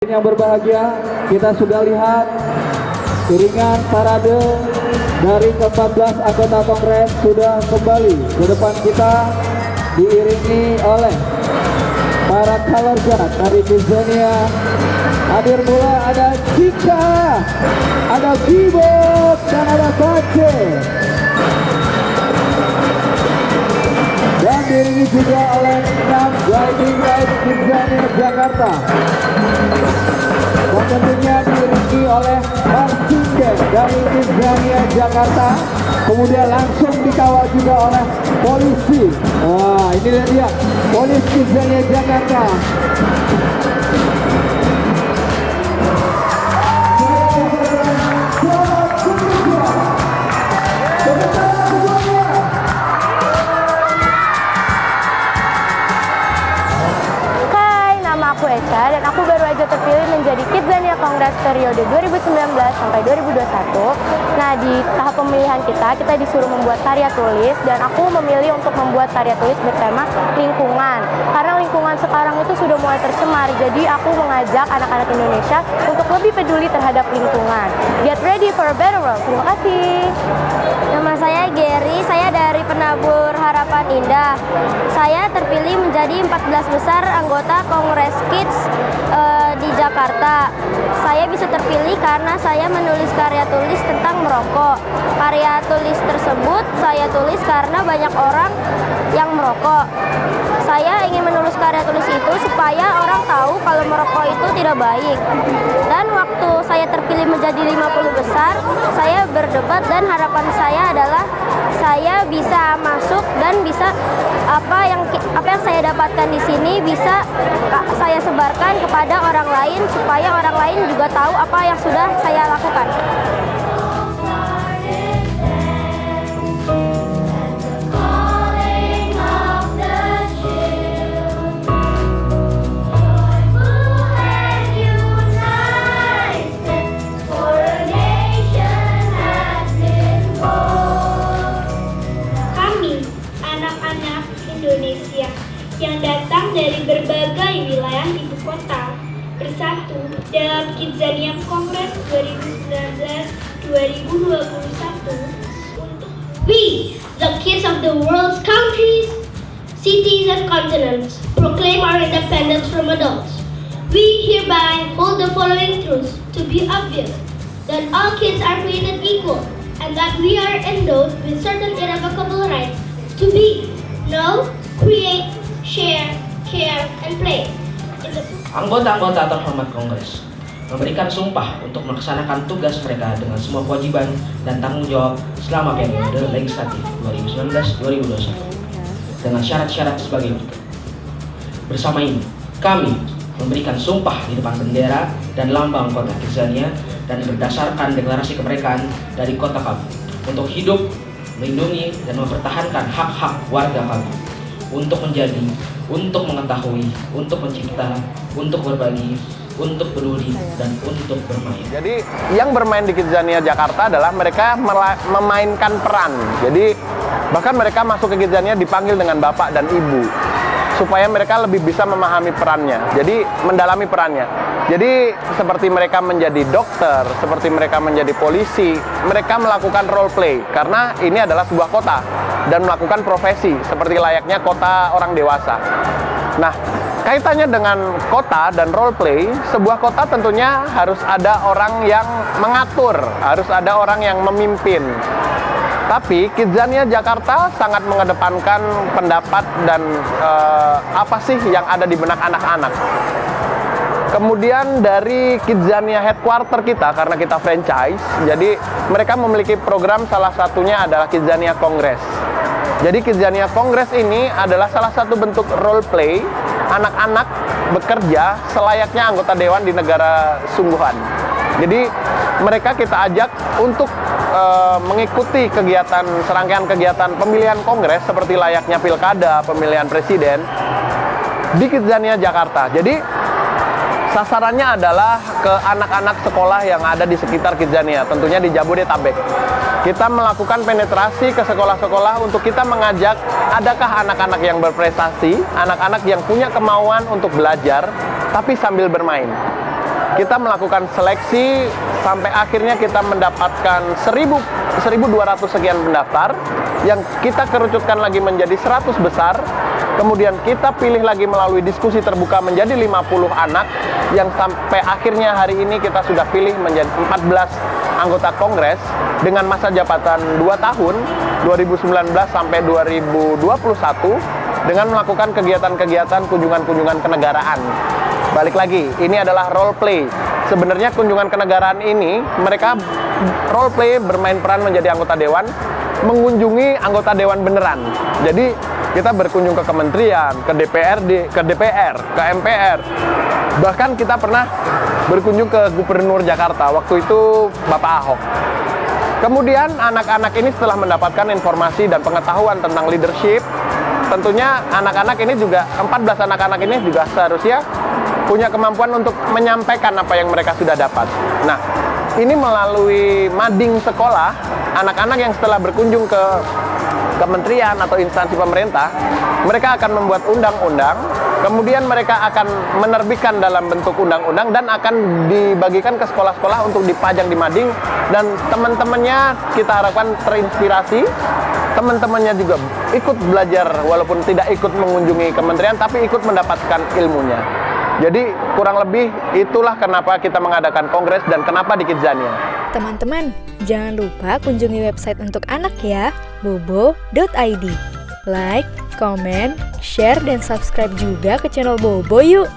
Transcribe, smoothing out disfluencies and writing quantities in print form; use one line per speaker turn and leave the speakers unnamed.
Yang berbahagia, kita sudah lihat iringan parade dari ke-14 anggota Kongres sudah kembali ke depan kita, diiringi oleh para color guard dari Kidzania. Hadir pula ada Cika, ada Bibot, dan ada Bace. Dan diiringi juga oleh 6 Guiding Light Kidzania Jakarta. Dan tentunya diiringi oleh Marching dari Kidzania Jakarta. Kemudian langsung dikawal juga oleh polisi. Wah, ini dia Polisi Kidzania Jakarta.
Aku Echa dan aku baru aja terpilih menjadi Kidzania Kongres periode 2019 sampai 2021. Nah, di tahap pemilihan kita disuruh membuat karya tulis dan aku memilih untuk membuat karya tulis bertema lingkungan. Karena lingkungan sekarang itu sudah mulai tercemar, jadi aku mengajak anak-anak Indonesia untuk lebih peduli terhadap lingkungan. Get ready for a better world. Terima kasih.
Nama saya Gary, saya dari Penabur Harapan Indah. Saya terpilih menjadi 14 besar anggota Kongres Kids di Jakarta. Saya bisa terpilih karena saya menulis karya tulis tentang merokok. Karya tulis tersebut saya tulis karena banyak orang yang merokok. Saya ingin menulis karya tulis itu supaya orang tahu kalau merokok itu tidak baik. Dan waktu saya terpilih menjadi 50 besar, saya berdebat dan harapan saya adalah saya bisa masuk dan bisa apa yang saya dapatkan di sini bisa saya sebarkan kepada orang lain supaya orang lain juga tahu apa yang sudah saya lakukan.
Indonesia yang datang dari berbagai wilayah ibu kota bersatu dalam Kidzania Kongres 2019-2021 untuk we, the kids of the world's countries, cities and continents, proclaim our independence from adults. We hereby hold the following truths to be obvious: that all kids are created equal and that we are endowed with certain irrevocable rights to be, know, create, share, care, and play.
Anggota-anggota terhormat Kongres memberikan sumpah untuk melaksanakan tugas mereka dengan semua kewajiban dan tanggung jawab selama periode legislatif 2019-2021 dengan syarat-syarat sebagai berikut. Bersama ini, kami memberikan sumpah di depan bendera dan lambang kota Kidzania dan berdasarkan deklarasi kemerdekaan dari kota kami untuk hidup, melindungi, dan mempertahankan hak-hak warga kami untuk menjadi, untuk mengetahui, untuk mencipta, untuk berbagi, untuk peduli, dan untuk bermain.
Jadi yang bermain di Kidzania Jakarta adalah mereka memainkan peran. Jadi bahkan mereka masuk ke Kidzania dipanggil dengan bapak dan ibu supaya mereka lebih bisa memahami perannya. Jadi mendalami perannya. Jadi seperti mereka menjadi dokter, seperti mereka menjadi polisi, mereka melakukan role play karena ini adalah sebuah kota dan melakukan profesi seperti layaknya kota orang dewasa. Nah, kaitannya dengan kota dan role play, sebuah kota tentunya harus ada orang yang mengatur, harus ada orang yang memimpin. Tapi Kidzania Jakarta sangat mengedepankan pendapat dan apa sih yang ada di benak anak-anak. Kemudian dari Kidzania Headquarter kita, karena kita franchise, jadi mereka memiliki program, salah satunya adalah Kidzania Kongres. Jadi Kidzania Kongres ini adalah salah satu bentuk role play anak-anak bekerja selayaknya anggota dewan di negara sungguhan. Jadi mereka kita ajak untuk mengikuti kegiatan, serangkaian kegiatan pemilihan kongres seperti layaknya pilkada, pemilihan presiden di Kidzania Jakarta. Jadi sasarannya adalah ke anak-anak sekolah yang ada di sekitar Kidzania, tentunya di Jabodetabek. Kita melakukan penetrasi ke sekolah-sekolah untuk kita mengajak, adakah anak-anak yang berprestasi, anak-anak yang punya kemauan untuk belajar, tapi sambil bermain. kita melakukan seleksi sampai akhirnya kita mendapatkan 1.200 sekian pendaftar yang kita kerucutkan lagi menjadi 100 besar. Kemudian kita pilih lagi melalui diskusi terbuka menjadi 50 anak yang sampai akhirnya hari ini kita sudah pilih menjadi 14 anggota Kongres dengan masa jabatan 2 tahun 2019 sampai 2021 dengan melakukan kegiatan-kegiatan kunjungan-kunjungan kenegaraan. Balik lagi, ini adalah role play. Sebenarnya kunjungan kenegaraan ini mereka role play bermain peran menjadi anggota dewan, mengunjungi anggota dewan beneran. Jadi kita berkunjung ke kementerian, ke DPRD, ke DPR, ke MPR. Bahkan kita pernah berkunjung ke Gubernur Jakarta, waktu itu Bapak Ahok. Kemudian anak-anak ini setelah mendapatkan informasi dan pengetahuan tentang leadership, tentunya anak-anak ini juga, 14 anak-anak ini juga seharusnya punya kemampuan untuk menyampaikan apa yang mereka sudah dapat. Nah, ini melalui mading sekolah, anak-anak yang setelah berkunjung ke kementerian atau instansi pemerintah, mereka akan membuat undang-undang, kemudian mereka akan menerbitkan dalam bentuk undang-undang dan akan dibagikan ke sekolah-sekolah untuk dipajang di mading, dan teman-temannya kita harapkan terinspirasi, teman-temannya juga ikut belajar walaupun tidak ikut mengunjungi kementerian tapi ikut mendapatkan ilmunya. Jadi kurang lebih itulah kenapa kita mengadakan kongres dan kenapa di Kidzania.
Teman-teman, jangan lupa kunjungi website untuk anak ya, bobo.id. Like, comment, share, dan subscribe juga ke channel Bobo yuk!